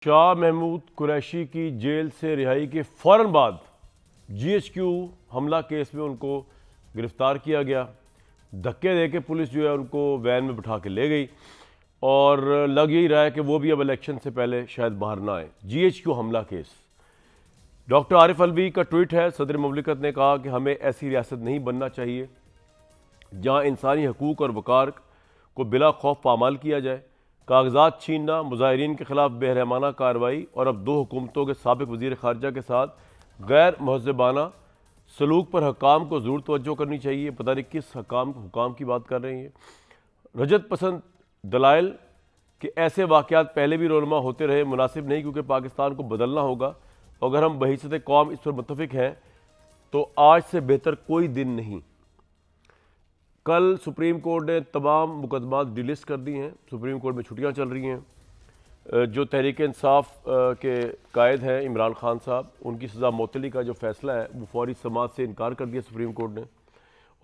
शाह महमूद कुरैशी की जेल से रिहाई के फ़ौरन बाद GHQ हमला केस में उनको गिरफ़्तार किया गया। धक्के दे के पुलिस जो है उनको वैन में बिठा के ले गई और लग यही रहा है कि वो भी अब इलेक्शन से पहले शायद बाहर ना आए। GHQ हमला केस, डॉक्टर आरिफ अलवी का ट्वीट है, सदर मुमलिकत ने कहा कि हमें ऐसी रियासत नहीं बनना चाहिए जहाँ इंसानी हकूक़ और वक़ार को बिला खौफ पामाल किया जाए। कागजात छीनना, मुजाहिरीन के खिलाफ बेरहमाना कार्रवाई और अब दो हुकूमतों के साबिक वज़ीर ख़ारजा के साथ गैर महज़बाना सलूक पर हकाम को ज़रूर तवज्जो करनी चाहिए। पता नहीं किस हुकाम की बात कर रहे हैं। रजत पसंद दलाइल कि ऐसे वाक़यात पहले भी रोनमा होते रहे मुनासिब नहीं, क्योंकि पाकिस्तान को बदलना होगा। अगर हम बहिस्सत कौम इस पर मुत्तफ़िक हैं तो आज से बेहतर कोई दिन नहीं। कल सुप्रीम कोर्ट ने तमाम मुकदमात डिलिस्ट कर दी हैं। सुप्रीम कोर्ट में छुट्टियां चल रही हैं। जो तहरीक इंसाफ के कायद हैं इमरान खान साहब, उनकी सज़ा मुअत्तली का जो फ़ैसला है वो फौरी समाअत से इनकार कर दिया सुप्रीम कोर्ट ने।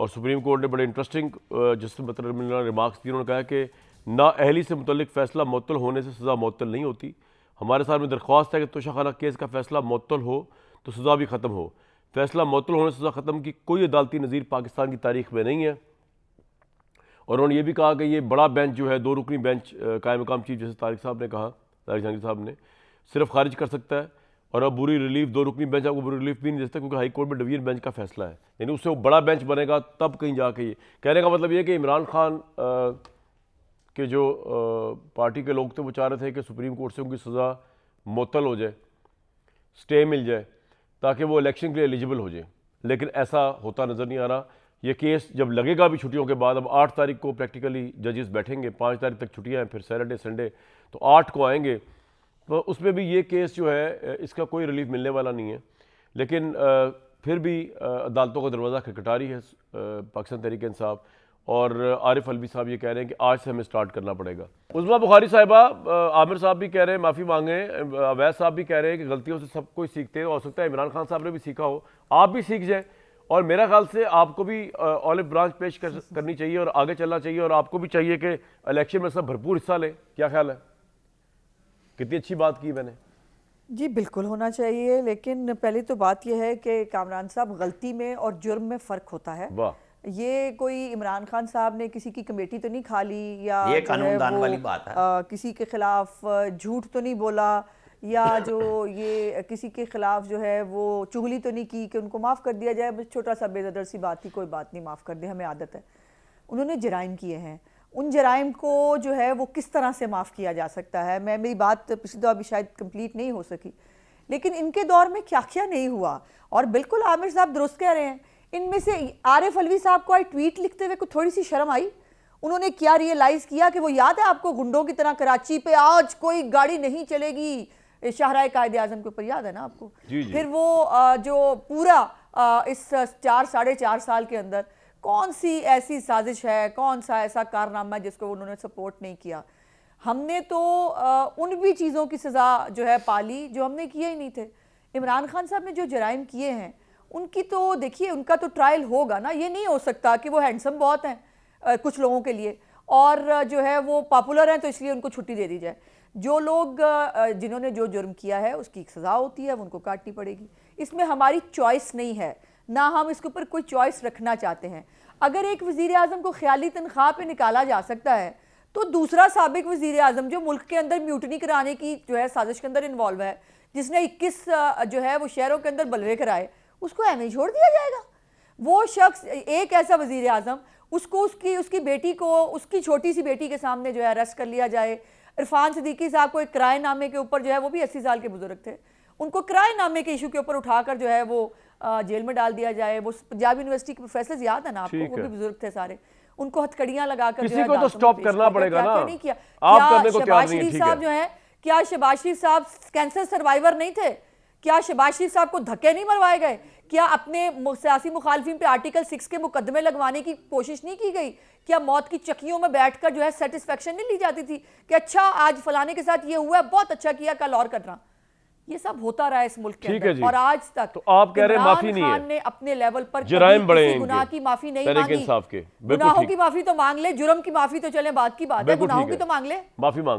और सुप्रीम कोर्ट ने बड़े इंटरेस्टिंग जस्टिस बतलर रिमार्क्स दिए। उन्होंने कहा कि नाअहली से मुतल्लिक फ़ैसला मुअत्तल होने से सज़ा मुअत्तल नहीं होती। हमारे सामने दरख्वास्त है कि तोशाखाना केस का फ़ैसला मुअत्तल हो तो सज़ा भी ख़त्म हो। फ़ैसला मुअत्तल होने से सज़ा ख़त्म की कोई अदालती नज़ीर पाकिस्तान की तारीख़ में नहीं है। और उन्होंने ये भी कहा कि ये बड़ा बेंच जो है, दो रुकनी बेंच कायम मकाम चीफ जैसे तारिक साहब ने कहा, तारिक जहांगीर साहब ने, सिर्फ खारिज कर सकता है। और अब बुरी रिलीफ, दो रुकनी बेंच आपको बुरी रिलीफ भी नहीं दे सकता, क्योंकि हाई कोर्ट में डिवीजन बेंच का फैसला है। यानी उससे वो बड़ा बेंच बनेगा तब कहीं जाके। ये कहने का मतलब ये कि इमरान खान के जो पार्टी के लोग थे वो चाह रहे थे कि सुप्रीम कोर्ट से उनकी सज़ा मुअत्तल हो जाए, स्टे मिल जाए, ताकि वो इलेक्शन के लिए एलिजिबल हो जाए। लेकिन ऐसा होता नज़र नहीं आ रहा। ये केस जब लगेगा भी छुट्टियों के बाद, अब 8 तारीख को प्रैक्टिकली जजेस बैठेंगे, 5 तारीख तक छुट्टियां हैं, फिर सैटरडे संडे, तो 8 को आएंगे। तो उसमें भी ये केस जो है इसका कोई रिलीफ मिलने वाला नहीं है। लेकिन फिर भी अदालतों का दरवाज़ा खटखटा रही है पाकिस्तान तहरीक इंसाफ। और आरिफ अलवी साहब ये कह रहे हैं कि आज से हमें स्टार्ट करना पड़ेगा। उज़मा बुखारी साहिबा, आमिर साहब भी कह रहे हैं माफ़ी मांगे, अवैध साहब भी कह रहे हैं कि गलतियों से सब कोई सीखते हैं। हो सकता है इमरान खान साहब ने भी सीखा हो, आप भी सीख जाए। और मेरा ख्याल से आपको भी ऑलिव ब्रांच पेश करनी चाहिए और आगे चलना चाहिए। और आपको भी चाहिए कि इलेक्शन में सब भरपूर हिस्सा लें। क्या ख्याल है? कितनी अच्छी बात की मैंने। जी बिल्कुल होना चाहिए, लेकिन पहली तो बात यह है कि कामरान साहब, गलती में और जुर्म में फ़र्क होता है। वाह, ये कोई इमरान खान साहब ने किसी की कमेटी तो नहीं खा ली, या ये कानूनदान वाली बात है। किसी के खिलाफ झूठ तो नहीं बोला, या जो ये किसी के खिलाफ जो है वो चुगली तो नहीं की कि उनको माफ़ कर दिया जाए। बस छोटा सा बेदर्द सी बात थी, कोई बात नहीं, माफ़ कर दे, हमें आदत है। उन्होंने जराइम किए हैं, उन जराइम को जो है वो किस तरह से माफ़ किया जा सकता है। मेरी बात पिछली दौर भी शायद कंप्लीट नहीं हो सकी, लेकिन इनके दौर में क्या क्या नहीं हुआ। और बिल्कुल आमिर साहब दुरुस्त कह रहे हैं। इनमें से आरिफ अलवी साहब को आज ट्वीट लिखते हुए को थोड़ी सी शर्म आई। उन्होंने क्या रियलाइज़ किया कि वो याद है आपको, गुंडों की तरह कराची पे आज कोई गाड़ी नहीं चलेगी, शाहराह कायदे आज़म के ऊपर, याद है ना आपको? जी जी। फिर वो जो पूरा इस 4-4.5 साल के अंदर कौन सी ऐसी साजिश है, कौन सा ऐसा कारनामा है जिसको उन्होंने सपोर्ट नहीं किया। हमने तो उन भी चीज़ों की सज़ा जो है पाली जो हमने किए ही नहीं थे। इमरान खान साहब ने जो जराइम किए हैं उनकी तो देखिए, उनका तो ट्रायल होगा ना। ये नहीं हो सकता कि वो हैंडसम बहुत हैं कुछ लोगों के लिए और जो है वो पॉपुलर हैं तो इसलिए उनको छुट्टी दे दी जाए। जो लोग जिन्होंने जो जुर्म किया है उसकी एक सज़ा होती है, वो उनको काटनी पड़ेगी। इसमें हमारी चॉइस नहीं है, ना हम इसके ऊपर कोई चॉइस रखना चाहते हैं। अगर एक वज़ीर आज़म को ख्याली तनख्वाह पे निकाला जा सकता है तो दूसरा साबिक वज़ीर आज़म जो मुल्क के अंदर म्यूटनी कराने की जो है साजिश के अंदर इन्वॉल्व है, जिसने 21 जो है वो शहरों के अंदर बलवे कराए, उसको ऐਵੇਂ छोड़ दिया जाएगा? वो शख्स, एक ऐसा वज़ीर आज़म, उसको उसकी बेटी को, उसकी छोटी सी बेटी के सामने जो है अरेस्ट कर लिया जाए। इरफान सिद्दीकी साहब को एक किराएनामे के ऊपर जो है, वो भी 80 साल के बुजुर्ग थे, उनको किराएनामे के इशू के ऊपर उठाकर जो है वो जेल में डाल दिया जाए। वो पंजाब यूनिवर्सिटी के प्रोफेसर याद है ना आपको, वो भी बुजुर्ग थे सारे, उनको हथकड़ियां लगाकर किसी को तो स्टॉप करना पड़ेगा ना। नहीं किया। आप करने को तैयार शहबाज नहीं है, शरीफ ठीक साहब है। जो है, क्या शहबाज शरीफ साहब कैंसर सर्वाइवर नहीं थे? क्या शहबाज शरीफ साहब को धक्के नहीं मरवाए गए? क्या अपने सियासी मुखालफिन पे आर्टिकल 6 के मुकदमे लगवाने की कोशिश नहीं की गई? क्या मौत की चक्कियों में बैठकर जो है सेटिस्फेक्शन नहीं ली जाती थी कि अच्छा आज फलाने के साथ ये हुआ है, बहुत अच्छा किया, कल और करना? ये सब होता रहा है इस मुल्क के अंदर और आज तक। तो आप कह रहे हैं माफी नहीं है, ने अपने लेवल पर जराइम बड़े किसी गुनाह की माफी नहीं मांगी। इंसाफ के गुनाहों की माफी तो मांग ले, जुर्म की माफी तो चले बात की बात है, गुनाहों की तो मांग ले। माफी मांग